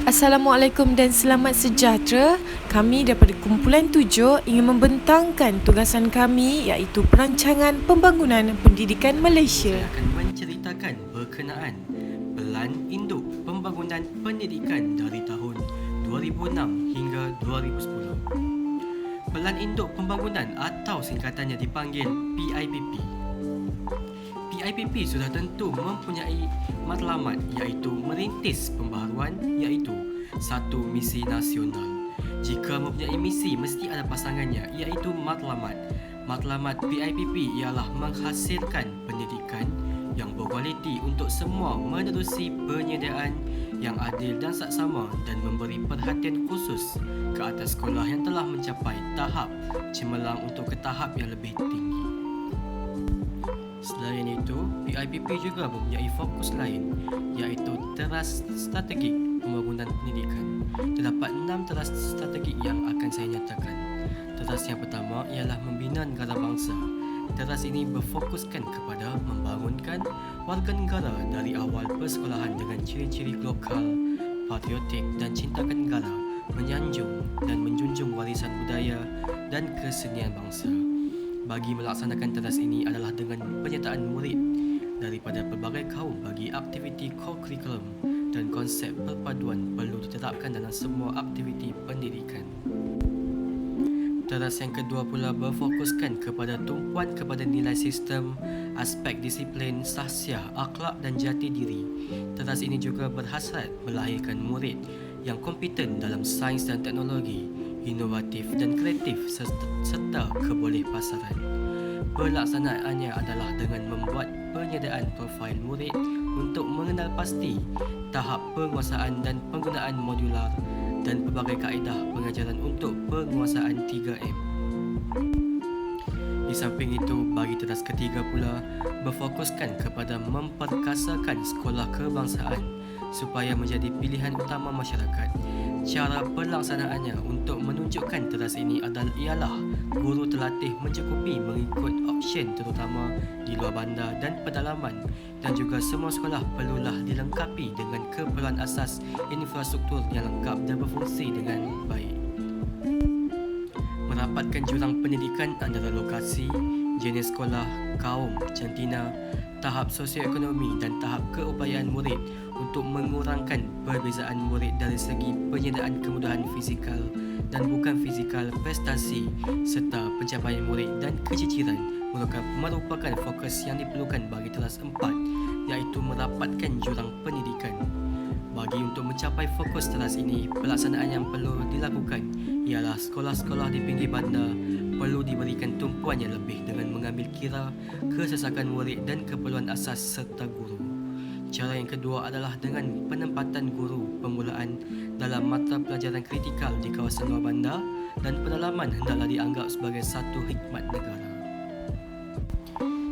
Assalamualaikum dan selamat sejahtera. Kami daripada Kumpulan 7 ingin membentangkan tugasan kami iaitu Perancangan Pembangunan Pendidikan Malaysia. Saya akan menceritakan berkenaan Pelan Induk Pembangunan Pendidikan dari tahun 2006 hingga 2010. Pelan Induk Pembangunan atau singkatannya dipanggil PIPP. PIPP sudah tentu mempunyai matlamat iaitu merintis pembaharuan iaitu satu misi nasional. Jika mempunyai misi mesti ada pasangannya iaitu matlamat. Matlamat PIPP ialah menghasilkan pendidikan yang berkualiti untuk semua menerusi penyediaan yang adil dan saksama dan memberi perhatian khusus ke atas sekolah yang telah mencapai tahap cemerlang untuk ke tahap yang lebih tinggi. Selain itu, PIPP juga mempunyai fokus lain iaitu teras strategik pembangunan pendidikan. Terdapat 6 teras strategik yang akan saya nyatakan. Teras yang pertama ialah membina negara bangsa. Teras ini berfokuskan kepada membangunkan warga negara dari awal persekolahan dengan ciri-ciri lokal, patriotik dan cintakan negara, menyanjung dan menjunjung warisan budaya dan kesenian bangsa. Bagi melaksanakan teras ini adalah dengan penyertaan murid daripada pelbagai kaum bagi aktiviti co-curriculum dan konsep perpaduan perlu diterapkan dalam semua aktiviti pendidikan. Teras yang kedua pula berfokuskan kepada tumpuan kepada nilai sistem, aspek disiplin, sahsiah, akhlak dan jati diri. Teras ini juga berhasrat melahirkan murid yang kompeten dalam sains dan teknologi, inovatif dan kreatif serta kebolehpasaran. Pelaksanaannya adalah dengan membuat penyediaan profil murid untuk mengenal pasti tahap penguasaan dan penggunaan modular dan pelbagai kaedah pengajaran untuk penguasaan 3M. Di samping itu, bagi teras ketiga pula berfokuskan kepada memperkasakan sekolah kebangsaan supaya menjadi pilihan utama masyarakat. Cara pelaksanaannya untuk menunjukkan teras ini ialah guru terlatih mencukupi mengikut option terutama di luar bandar dan pedalaman, dan juga semua sekolah perlulah dilengkapi dengan keperluan asas infrastruktur yang lengkap dan berfungsi dengan baik. Merapatkan jurang pendidikan antara lokasi, jenis sekolah, kaum, jantina, tahap sosioekonomi dan tahap keupayaan murid untuk mengurangkan perbezaan murid dari segi penyediaan kemudahan fizikal dan bukan fizikal, prestasi serta pencapaian murid dan keciciran merupakan fokus yang diperlukan bagi teras 4 iaitu merapatkan jurang pendidikan. Bagi untuk mencapai fokus teras ini, pelaksanaan yang perlu dilakukan ialah sekolah-sekolah di pinggir bandar perlu diberikan tumpuan yang lebih dengan mengambil kira kesesakan murid dan keperluan asas serta guru. Cara yang kedua adalah dengan penempatan guru permulaan dalam mata pelajaran kritikal di kawasan luar bandar dan pedalaman hendaklah dianggap sebagai satu hikmat negara.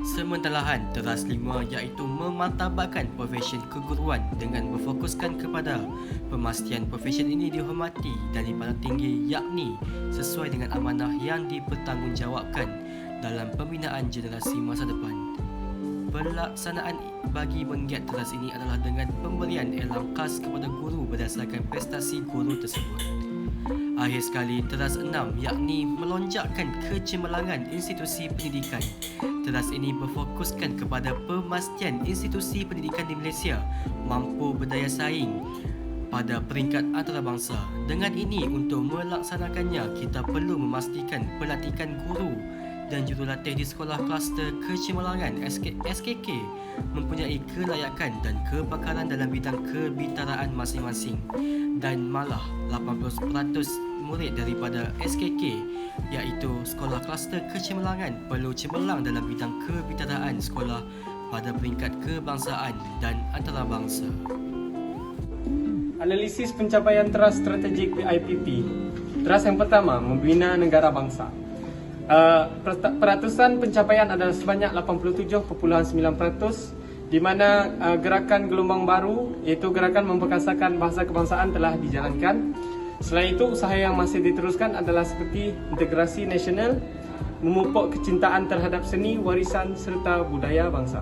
Sementalahan teras 5 iaitu memartabatkan profesyen keguruan dengan berfokuskan kepada pemastian profesyen ini dihormati dan dipandang tinggi yakni sesuai dengan amanah yang dipertanggungjawabkan dalam pembinaan generasi masa depan. Pelaksanaan bagi menggiat teras ini adalah dengan pemberian elang khas kepada guru berdasarkan prestasi guru tersebut. Akhir sekali, teras 6 yakni melonjakkan kecemerlangan institusi pendidikan. Teras ini berfokuskan kepada pemastian institusi pendidikan di Malaysia mampu berdaya saing pada peringkat antarabangsa. Dengan ini, untuk melaksanakannya, kita perlu memastikan pelatihan guru dan jurulatih di sekolah kluster kecemerlangan SKK mempunyai kelayakan dan kepakaran dalam bidang kebitaraan masing-masing, dan malah 80% murid daripada SKK iaitu sekolah kluster kecemerlangan perlu cemerlang dalam bidang kebitaraan sekolah pada peringkat kebangsaan dan antarabangsa. Analisis pencapaian teras strategik PIPP. Teras yang pertama, membina negara bangsa. Peratusan pencapaian adalah sebanyak 87.9%, di mana gerakan gelombang baru iaitu gerakan memperkasakan bahasa kebangsaan telah dijalankan. Selain itu, usaha yang masih diteruskan adalah seperti integrasi nasional, memupuk kecintaan terhadap seni, warisan serta budaya bangsa.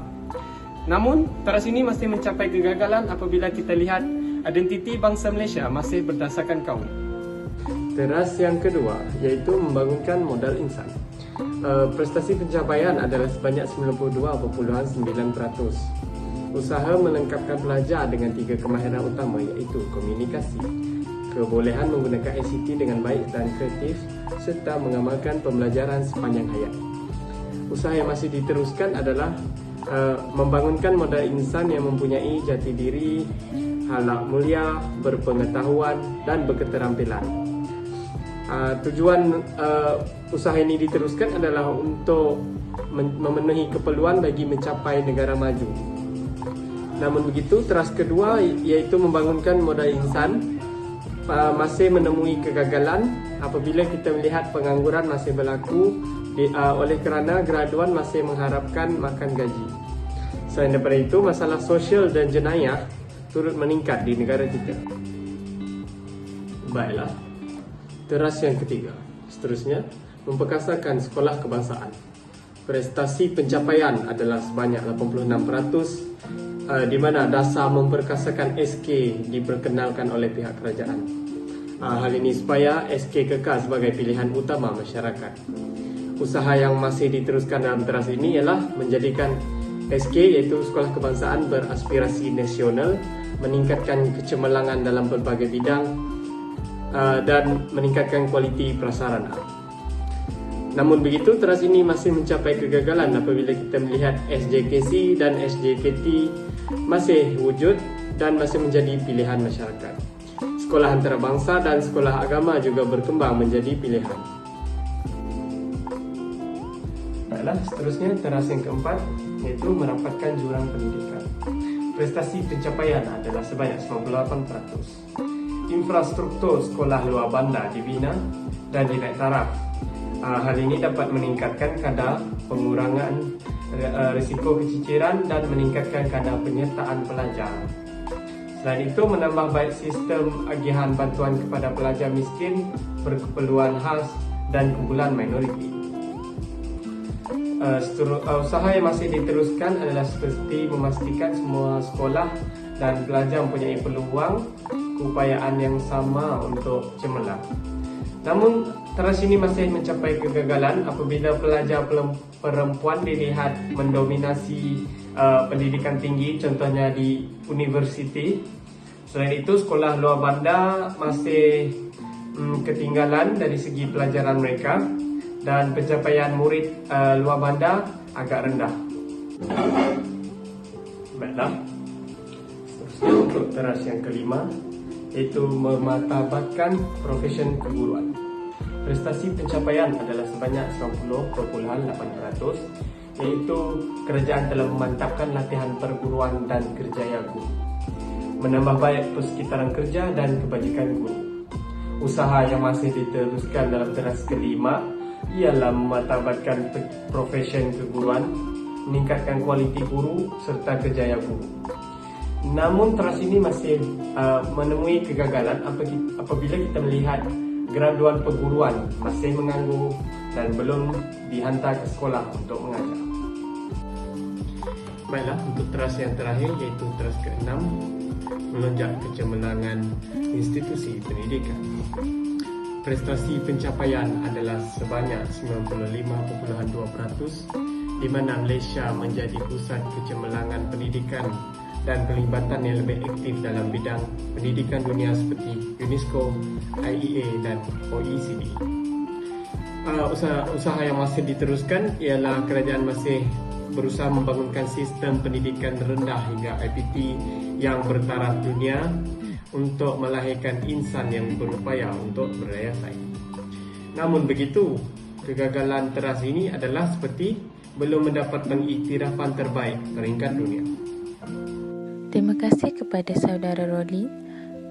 Namun, teras ini masih mencapai kegagalan apabila kita lihat identiti bangsa Malaysia masih berdasarkan kaum. Teras yang kedua iaitu membangunkan modal insan. Prestasi pencapaian adalah sebanyak 92.9%. Usaha melengkapkan pelajar dengan 3 kemahiran utama iaitu komunikasi, kebolehan menggunakan ICT dengan baik dan kreatif serta mengamalkan pembelajaran sepanjang hayat. Usaha yang masih diteruskan adalah membangunkan modal insan yang mempunyai jati diri, akhlak mulia, berpengetahuan dan berketerampilan. Tujuan usaha ini diteruskan adalah untuk memenuhi keperluan bagi mencapai negara maju. Namun begitu, teras kedua iaitu membangunkan modal insan masih menemui kegagalan apabila kita melihat pengangguran masih berlaku oleh kerana graduan masih mengharapkan makan gaji. Selain daripada itu, masalah sosial dan jenayah turut meningkat di negara kita. Baiklah, teras yang ketiga. Seterusnya, memperkasakan sekolah kebangsaan. Prestasi pencapaian adalah sebanyak 86%, di mana dasar memperkasakan SK diperkenalkan oleh pihak kerajaan. Hal ini supaya SK kekal sebagai pilihan utama masyarakat. Usaha yang masih diteruskan dalam teras ini ialah menjadikan SK iaitu Sekolah Kebangsaan beraspirasi nasional, meningkatkan kecemerlangan dalam pelbagai bidang dan meningkatkan kualiti prasarana. Namun begitu, teras ini masih mencapai kegagalan apabila kita melihat SJKC dan SJKT masih wujud dan masih menjadi pilihan masyarakat. Sekolah antarabangsa dan sekolah agama juga berkembang menjadi pilihan. Baiklah, seterusnya teras yang keempat iaitu merapatkan jurang pendidikan. Prestasi pencapaian adalah sebanyak 98%. Infrastruktur sekolah luar bandar dibina dan dinaik taraf. Hal ini dapat meningkatkan kadar pengurangan risiko keciciran dan meningkatkan kadar penyertaan pelajar. Selain itu, menambah baik sistem agihan bantuan kepada pelajar miskin, berkeperluan khas dan kumpulan minoriti. Usaha yang masih diteruskan adalah seperti memastikan semua sekolah dan pelajar mempunyai peluang keupayaan yang sama untuk cemerlang. Namun, teras ini masih mencapai kegagalan apabila pelajar perempuan dilihat mendominasi pendidikan tinggi, contohnya di universiti. Selain itu, sekolah luar bandar masih ketinggalan dari segi pelajaran mereka dan pencapaian murid luar bandar agak rendah. Baiklah, seterusnya untuk teras yang kelima iaitu memartabatkan profesion keguruan. Prestasi pencapaian adalah sebanyak 90.8%, iaitu kerajaan telah memantapkan latihan perguruan dan kerjaya guru, menambah baik persekitaran kerja dan kebajikan guru. Usaha yang masih diteruskan dalam teras kelima ialah memartabatkan profesion keguruan, meningkatkan kualiti guru serta kerjaya guru. Namun teras ini masih menemui kegagalan apabila kita melihat graduan perguruan masih menganggur dan belum dihantar ke sekolah untuk mengajar. Baiklah, untuk teras yang terakhir iaitu teras ke-6, melonjak kecemerlangan institusi pendidikan. Prestasi pencapaian adalah sebanyak 95.2%, di mana Malaysia menjadi pusat kecemerlangan pendidikan dan pelibatan yang lebih aktif dalam bidang pendidikan dunia seperti UNESCO, IEA dan OECD. Usaha yang masih diteruskan ialah kerajaan masih berusaha membangunkan sistem pendidikan rendah hingga IPT yang bertaraf dunia untuk melahirkan insan yang berupaya untuk berdaya saing. Namun begitu, kegagalan teras ini adalah seperti belum mendapat pengiktirafan terbaik peringkat dunia. Terima kasih kepada saudara Rolly.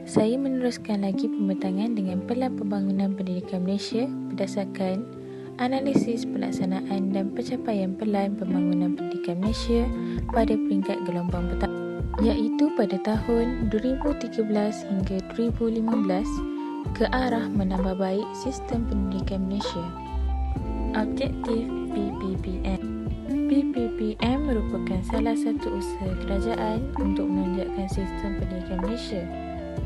Saya meneruskan lagi pembentangan dengan Pelan Pembangunan Pendidikan Malaysia berdasarkan analisis pelaksanaan dan pencapaian Pelan Pembangunan Pendidikan Malaysia pada peringkat gelombang pertama, iaitu pada tahun 2013 hingga 2015 ke arah menambah baik sistem pendidikan Malaysia. Objektif PPPM. PPPM merupakan salah satu usaha kerajaan untuk menonjolkan sistem pendidikan Malaysia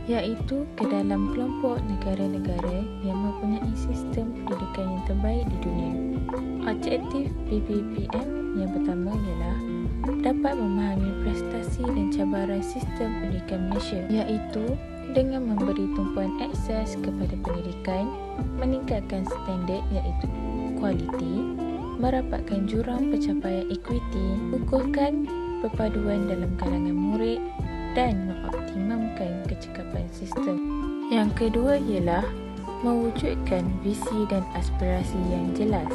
iaitu ke dalam kelompok negara-negara yang mempunyai sistem pendidikan yang terbaik di dunia. Objektif PPPM yang pertama ialah dapat memahami prestasi dan cabaran sistem pendidikan Malaysia, iaitu dengan memberi tumpuan akses kepada pendidikan, meningkatkan standard iaitu kualiti, merapatkan jurang pencapaian equity, kukuhkan perpaduan dalam kalangan murid dan mengoptimumkan kecekapan sistem. Yang kedua ialah mewujudkan visi dan aspirasi yang jelas.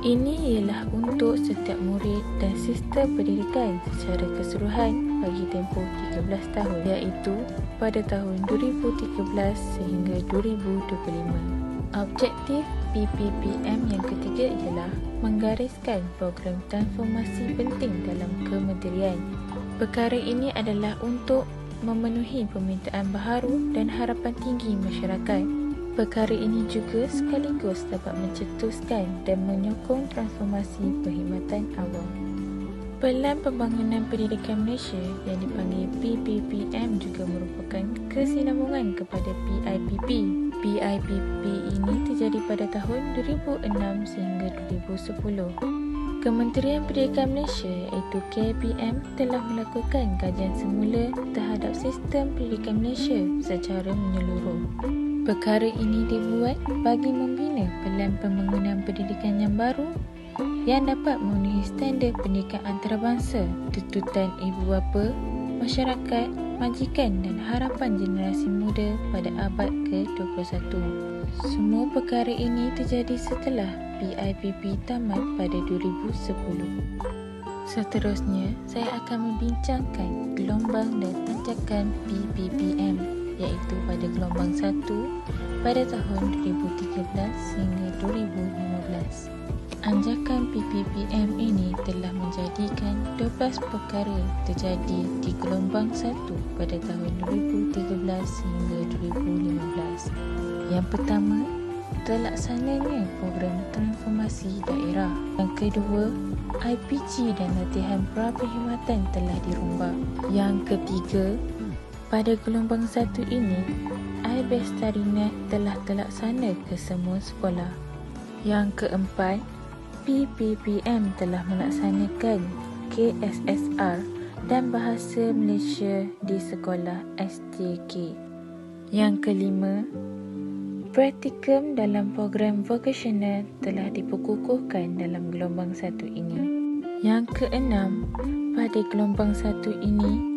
Ini ialah untuk setiap murid dan sistem pendidikan secara keseluruhan bagi tempoh 13 tahun, iaitu pada tahun 2013 sehingga 2025. Objektif PPPM yang ketiga ialah menggariskan program transformasi penting dalam kementerian. Perkara ini adalah untuk memenuhi permintaan baharu dan harapan tinggi masyarakat. Perkara ini juga sekaligus dapat mencetuskan dan menyokong transformasi perkhidmatan awam. Pelan Pembangunan Pendidikan Malaysia yang dipanggil PPPM juga merupakan kesinambungan kepada PIPP. PIPP ini terjadi pada tahun 2006 sehingga 2010. Kementerian Pendidikan Malaysia iaitu KPM telah melakukan kajian semula terhadap sistem pendidikan Malaysia secara menyeluruh. Perkara ini dibuat bagi membina pelan pembangunan pendidikan yang baru yang dapat memenuhi standard pendidikan antarabangsa, tuntutan ibu bapa, masyarakat, majikan dan harapan generasi muda pada abad ke-21. Semua perkara ini terjadi setelah PIPP tamat pada 2010. Seterusnya, saya akan membincangkan gelombang dan anjakan PPPM, iaitu pada gelombang 1 pada tahun 2013 hingga 2015. Anjakan PPPM ini telah menjadikan 12 perkara terjadi di gelombang 1 pada tahun 2013 hingga 2015. Yang pertama, terlaksananya program transformasi daerah. Yang kedua, IPG dan latihan pra-perkhidmatan telah dirombak. Yang ketiga, pada gelombang 1 ini, iBestariNet telah terlaksana ke semua sekolah. Yang keempat, PPPM telah melaksanakan KSSR dan Bahasa Malaysia di sekolah STK. Yang kelima, praktikum dalam program vokasional telah diperkukuhkan dalam gelombang 1 ini. Yang keenam, pada gelombang 1 ini,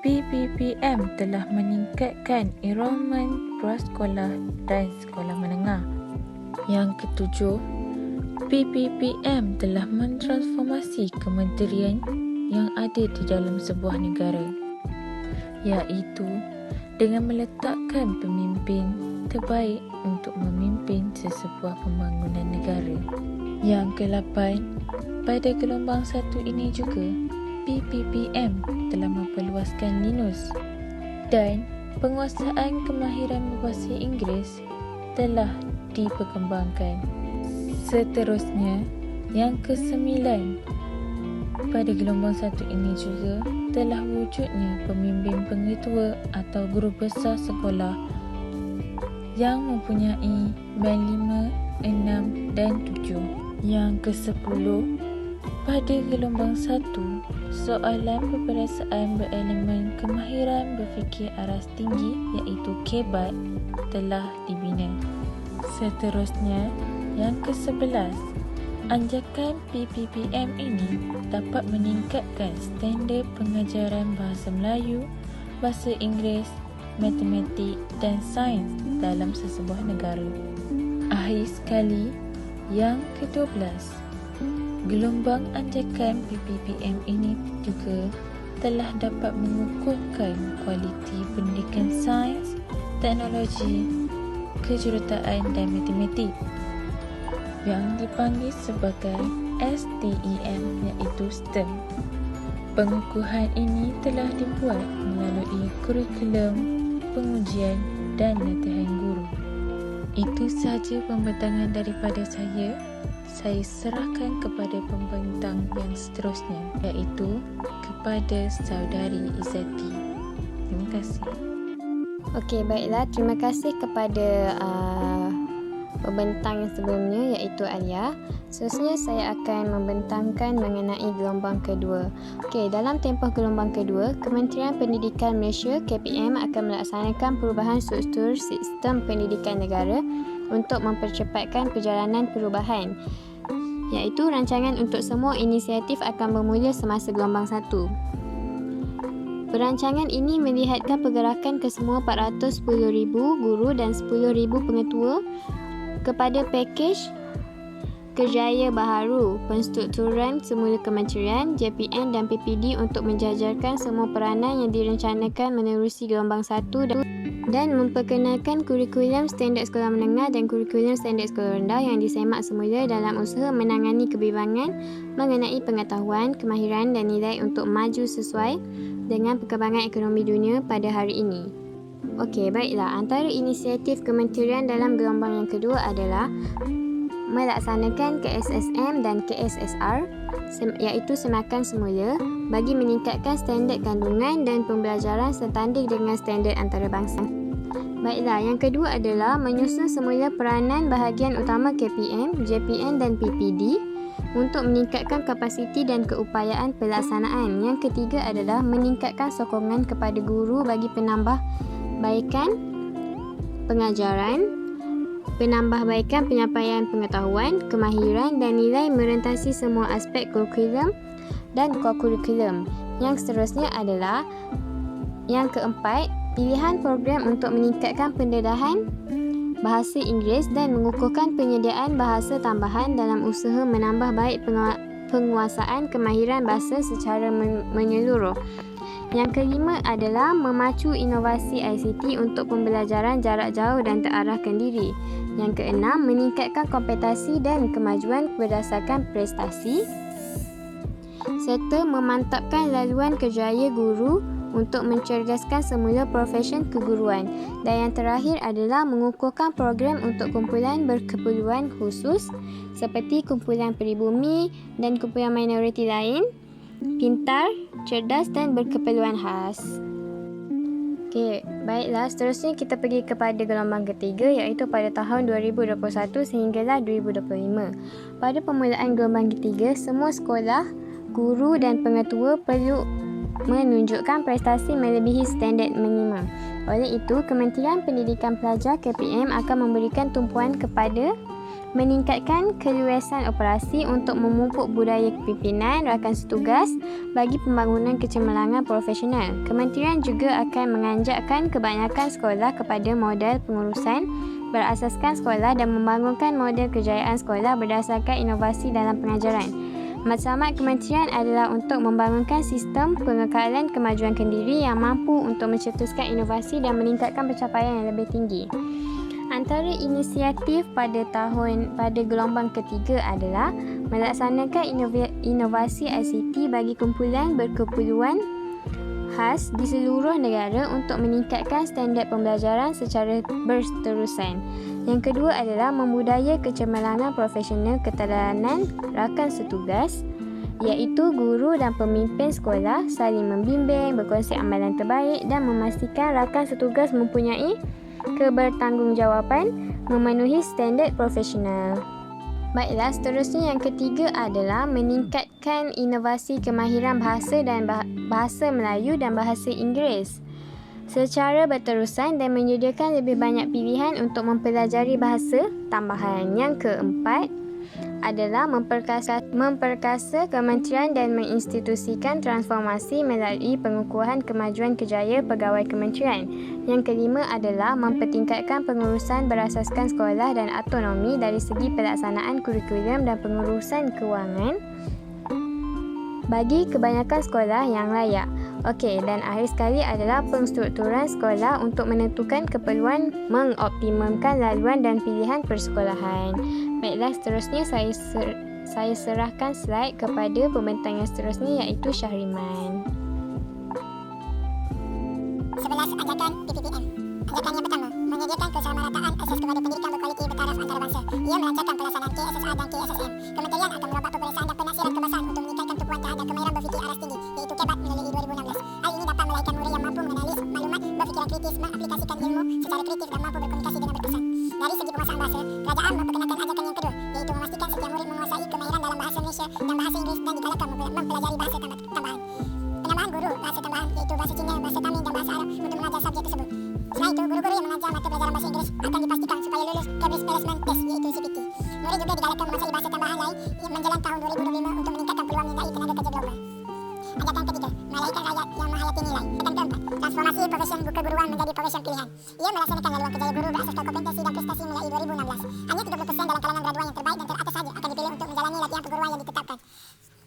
PPPM telah meningkatkan enrolment prasekolah dan sekolah menengah. Yang ketujuh, PPPM telah mentransformasi kementerian yang ada di dalam sebuah negara, iaitu dengan meletakkan pemimpin terbaik untuk memimpin sesebuah pembangunan negara. Yang ke-8, pada gelombang 1 ini juga, PPPM telah memperluaskan Linus dan penguasaan kemahiran berbahasa Inggeris telah diperkembangkan. Seterusnya, yang ke-9, pada gelombang 1 ini juga telah wujudnya pembimbing pengetua atau guru besar sekolah yang mempunyai band 5, 6 dan 7. Yang ke-10, pada gelombang 1, soalan peperiksaan berelemen kemahiran berfikir aras tinggi iaitu KEBAT telah dibina. Seterusnya, yang ke-11, anjakan PPPM ini dapat meningkatkan standard pengajaran bahasa Melayu, bahasa Inggeris, matematik dan sains dalam sesebuah negara. Akhir sekali, yang ke-12, gelombang anjakan PPPM ini juga telah dapat mengukuhkan kualiti pendidikan sains, teknologi, kejuruteraan dan matematik yang dipanggil sebagai STEM iaitu STEM. Pengukuhan ini telah dibuat melalui kurikulum, pengujian dan latihan guru. Itu sahaja pembentangan daripada saya. Saya serahkan kepada pembentang yang seterusnya iaitu kepada Saudari Izzati. Terima kasih. Okey, baiklah. Terima kasih kepada pembentang yang sebelumnya iaitu Alia. Seterusnya saya akan membentangkan mengenai gelombang kedua. Okey, dalam tempoh gelombang kedua, Kementerian Pendidikan Malaysia KPM akan melaksanakan perubahan struktur sistem pendidikan negara untuk mempercepatkan perjalanan perubahan, iaitu rancangan untuk semua inisiatif akan bermula semasa gelombang 1. Perancangan ini melihatkan pergerakan kesemua 410,000 guru dan 10,000 pengetua kepada pakej kerjaya baharu penstrukturan semula kementerian, JPN dan PPD untuk menjajarkan semua peranan yang direncanakan menerusi gelombang 1 dan memperkenalkan kurikulum standard sekolah menengah dan kurikulum standard sekolah rendah yang disemak semula dalam usaha menangani kebimbangan mengenai pengetahuan, kemahiran dan nilai untuk maju sesuai dengan perkembangan ekonomi dunia pada hari ini. Okey, baiklah. Antara inisiatif kementerian dalam gelombang yang kedua adalah melaksanakan KSSM dan KSSR iaitu semakan semula bagi meningkatkan standard kandungan dan pembelajaran setanding dengan standard antarabangsa. Baiklah, yang kedua adalah menyusun semula peranan bahagian utama KPM, JPN dan PPD untuk meningkatkan kapasiti dan keupayaan pelaksanaan. Yang ketiga adalah meningkatkan sokongan kepada guru bagi penambahbaikan pengajaran, penambahbaikan penyampaian pengetahuan, kemahiran dan nilai merentasi semua aspek kurikulum dan kokurikulum. Yang seterusnya adalah yang keempat, pilihan program untuk meningkatkan pendedahan bahasa Inggeris dan mengukuhkan penyediaan bahasa tambahan dalam usaha menambah baik penguasaan kemahiran bahasa secara menyeluruh. Yang kelima adalah memacu inovasi ICT untuk pembelajaran jarak jauh dan terarahkan diri. Yang keenam, meningkatkan kompetensi dan kemajuan berdasarkan prestasi serta memantapkan laluan kerjaya guru untuk mencerdaskan semula profesion keguruan. Dan yang terakhir adalah mengukuhkan program untuk kumpulan berkeperluan khusus seperti kumpulan peribumi dan kumpulan minoriti lain, pintar, cerdas dan berkeperluan khas. Okey, baiklah. Seterusnya kita pergi kepada gelombang ketiga iaitu pada tahun 2021 sehinggalah 2025. Pada permulaan gelombang ketiga, semua sekolah, guru dan pengetua perlu menunjukkan prestasi melebihi standard minimum. Oleh itu, Kementerian Pendidikan Pelajar KPM akan memberikan tumpuan kepada meningkatkan keluasan operasi untuk memupuk budaya kepimpinan rakan setugas bagi pembangunan kecemerlangan profesional. Kementerian juga akan menganjakkan kebanyakan sekolah kepada model pengurusan berasaskan sekolah dan membangunkan model kejayaan sekolah berdasarkan inovasi dalam pengajaran. Matlamat kementerian adalah untuk membangunkan sistem pengekalan kemajuan kendiri yang mampu untuk mencetuskan inovasi dan meningkatkan pencapaian yang lebih tinggi. Antara inisiatif pada gelombang ketiga adalah melaksanakan inovasi ICT bagi kumpulan berkeperluan khas di seluruh negara untuk meningkatkan standard pembelajaran secara berterusan. Yang kedua adalah membudaya kecemerlangan profesional keteladanan rakan setugas iaitu guru dan pemimpin sekolah saling membimbing, berkongsi amalan terbaik dan memastikan rakan setugas mempunyai kebertanggungjawatan memenuhi standard profesional. Baiklah, seterusnya yang ketiga adalah meningkatkan inovasi kemahiran bahasa dan bahasa Melayu dan bahasa Inggeris secara berterusan dan menyediakan lebih banyak pilihan untuk mempelajari bahasa tambahan. Yang keempat adalah memperkasa kementerian dan menginstitusikan transformasi melalui pengukuhan kemajuan kerjaya pegawai kementerian. Yang kelima adalah mempertingkatkan pengurusan berasaskan sekolah dan autonomi dari segi pelaksanaan kurikulum dan pengurusan kewangan bagi kebanyakan sekolah yang layak. Okey, dan akhir sekali adalah penstrukturan sekolah untuk menentukan keperluan mengoptimumkan laluan dan pilihan persekolahan. Baiklah, seterusnya saya serahkan slide kepada pembentang yang seterusnya iaitu Syahriman. 11. Ajakan PPPM. Ajakan yang pertama, menyediakan kesamarataan akses kepada pendidikan berkualiti bertaraf antarabangsa. Ia melancarkan pelaksanaan KSSR dan KSSM. Kementerian akan merobak peperiksaan dan penasiran kebangsaan untuk meningkatkan tumpuan terhadap kemahiran berfikir aras tinggi, iaitu KEBAT melalui 2016. Hal ini dapat melahirkan murid yang mampu menganalisis maklumat, berfikiran kritis, mengaplikasikan prestasi dengan berkesan. Dari segi penguasaan bahasa, kerajaan memperkenalkan ajakan yang kedua, iaitu memastikan setiap murid menguasai kemahiran dalam bahasa Malaysia dan bahasa Inggeris dan digalakkan mempelajari bahasa tambahan. Penambahan guru bahasa tambahan iaitu bahasa Cina, bahasa Tamil dan bahasa Arab untuk mengajar subjek tersebut. Selain itu, guru-guru yang mengajar mata pelajaran bahasa Inggeris akan dipastikan supaya lulus Cambridge Placement Test iaitu CPT. Murid juga digalakkan menguasai bahasa tambahan lain menjelang tahun 2025 untuk meningkatkan peluang menyertai tenaga kerja global. Ajakan ketiga, melayani rakyat yang menghayati nilai. Ajakan keempat, transformasi profesi keguruan menjadi profesi pilihan. Ia melaksanakan laluan kerjaya guru berasaskan kompetensi dan prestasi mulai 2016. Hanya 30% dalam kalangan graduan yang terbaik dan teratas saja akan dipilih untuk menjalani latihan keguruan yang ditetapkan.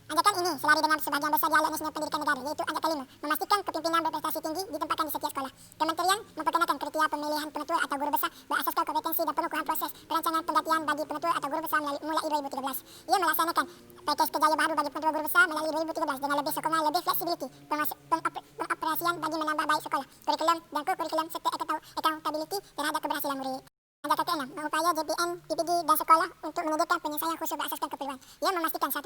Ajakan ini selari dengan sebahagian besar dialog nasional pendidikan negara, iaitu ajakan kelima, memastikan kepimpinan berprestasi tinggi ditempatkan di setiap sekolah. Kementerian memperkenalkan kriteria pemilihan penetua atau guru besar berasaskan kompetensi dan pengukuhan proses perancangan penggantian bagi penetua atau guru besar mulai 2013. Ia melaksanakan pakej kerjaya baru bagi penetua guru besar melalui 2013 dengan lebih sokongan, lebih fleksibiliti, pengoperasian bagi menambah baik sekolah, kurikulum dan kurikulum serta accountability terhadap keberhasilan murid. Ajakan keenam, mengupaya JPN, PPD dan sekolah untuk menyediakan penyelesaian khusus berasaskan keperluan. Ia memastikan 100%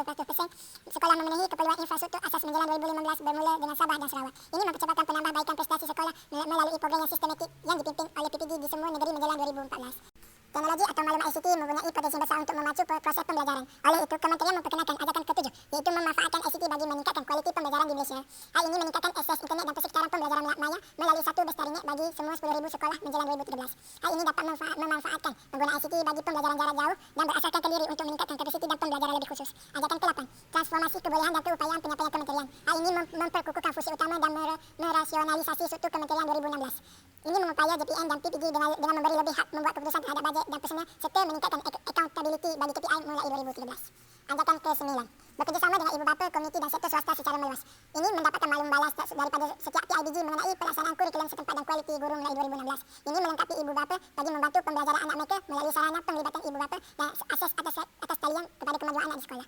sekolah memenuhi keperluan infrastruktur asas menjelang 2015 bermula dengan Sabah dan Sarawak. Ini mempercepatkan penambahbaikan prestasi sekolah melalui program yang sistematik yang dipimpin oleh PPD di semua negeri menjelang 2014. Teknologi atau maklumat ICT mempunyai potensi besar untuk memacu proses pembelajaran. Oleh itu, Kementerian memperkenalkan ajakan ketujuh, iaitu memanfaatkan ICT bagi meningkatkan kualiti pembelajaran di Malaysia. Hal ini meningkatkan akses internet dan persekitaran pembelajaran maya melalui satu bestarinet bagi semua 10,000 sekolah menjelang 2013. Hal ini dapat memanfaatkan penggunaan ICT bagi pembelajaran jarak jauh dan berasaskan diri untuk meningkatkan kapasiti dan pembelajaran lebih khusus. Ajakan ke-8, transformasi kebolehan dan keupayaan penyampaian kementerian. Hal ini memperkukuhkan fungsi utama dan merasionalisasi struktur kementerian 2016. Ini mengupaya JPN dan PPD dengan memberi lebih hak membuat keputusan terhadap bajet dan personel serta meningkatkan accountability bagi KPI mulai 2013. Ajakan ke-9, bekerjasama dengan ibu bapa, komuniti dan sektor swasta secara meluas. Ini mendapatkan maklum balas daripada setiap PIBG mengenai pelaksanaan kurikulum setempat dan kualiti guru mulai 2016. Ini melengkapi ibu bapa bagi membantu pembelajaran anak mereka melalui sarana penglibatan ibu bapa dan akses atas talian kepada kemajuan anak di sekolah.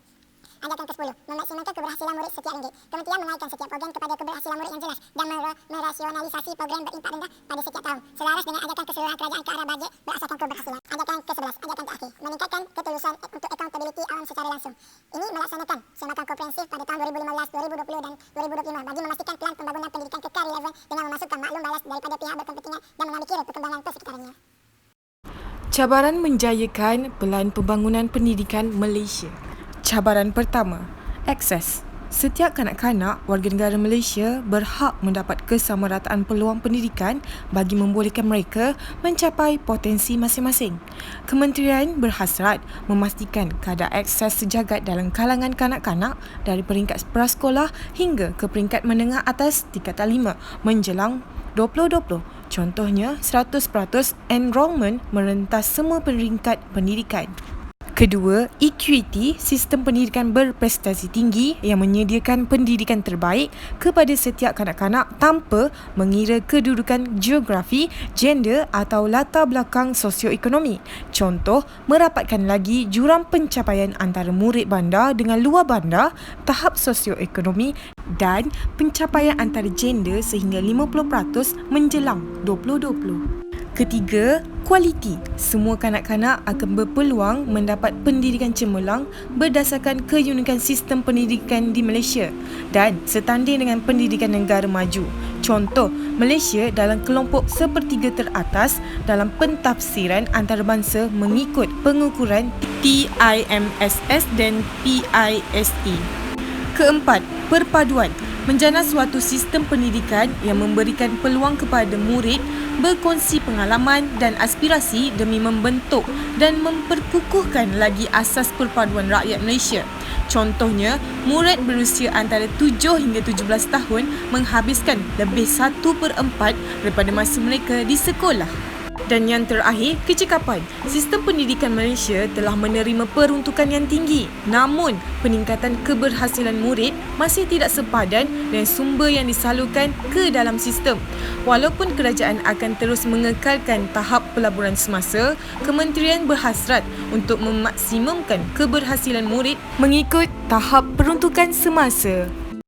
Ajakan ke-10, memaksimalkan keberhasilan murid setiap ringgit. Kementerian menaikkan setiap program kepada keberhasilan murid yang jelas dan merasionalisasi program berimpak rendah pada setiap tahun, selaras dengan ajakan keseluruhan kerajaan ke arah bajet berasaskan keberhasilan. Ajakan ke-11, ajakan terakhir, meningkatkan ketulusan untuk accountability awam secara langsung. Ini melaksanakan semakan komprehensif pada tahun 2015, 2020 dan 2025 bagi memastikan pelan pembangunan pendidikan kekal relevan dengan memasukkan maklum balas daripada pihak berkepentingan dan mengambil kira perkembangan persekitarannya. Cabaran menjayakan pelan pembangunan pendidikan Malaysia. Cabaran pertama, akses. Setiap kanak-kanak warga negara Malaysia berhak mendapat kesamarataan peluang pendidikan bagi membolehkan mereka mencapai potensi masing-masing. Kementerian berhasrat memastikan kadar akses sejagat dalam kalangan kanak-kanak dari peringkat prasekolah hingga ke peringkat menengah atas tingkatan 5 menjelang 2020. Contohnya, 100% enrolment merentas semua peringkat pendidikan. Kedua, equity, sistem pendidikan berprestasi tinggi yang menyediakan pendidikan terbaik kepada setiap kanak-kanak tanpa mengira kedudukan geografi, gender atau latar belakang sosioekonomi. Contoh, merapatkan lagi jurang pencapaian antara murid bandar dengan luar bandar, tahap sosioekonomi dan pencapaian antara gender sehingga 50% menjelang 2020. Ketiga, kualiti. Semua kanak-kanak akan berpeluang mendapat pendidikan cemerlang berdasarkan keunikan sistem pendidikan di Malaysia dan setanding dengan pendidikan negara maju. Contoh, Malaysia dalam kelompok sepertiga teratas dalam pentafsiran antarabangsa mengikut pengukuran TIMSS dan PISA. Keempat, perpaduan. Menjana suatu sistem pendidikan yang memberikan peluang kepada murid berkongsi pengalaman dan aspirasi demi membentuk dan memperkukuhkan lagi asas perpaduan rakyat Malaysia. Contohnya, murid berusia antara 7 hingga 17 tahun menghabiskan lebih 1/4 daripada masa mereka di sekolah. Dan yang terakhir, kecekapan. Sistem pendidikan Malaysia telah menerima peruntukan yang tinggi. Namun, peningkatan keberhasilan murid masih tidak sepadan dengan sumber yang disalurkan ke dalam sistem. Walaupun kerajaan akan terus mengekalkan tahap pelaburan semasa, Kementerian berhasrat untuk memaksimumkan keberhasilan murid mengikut tahap peruntukan semasa.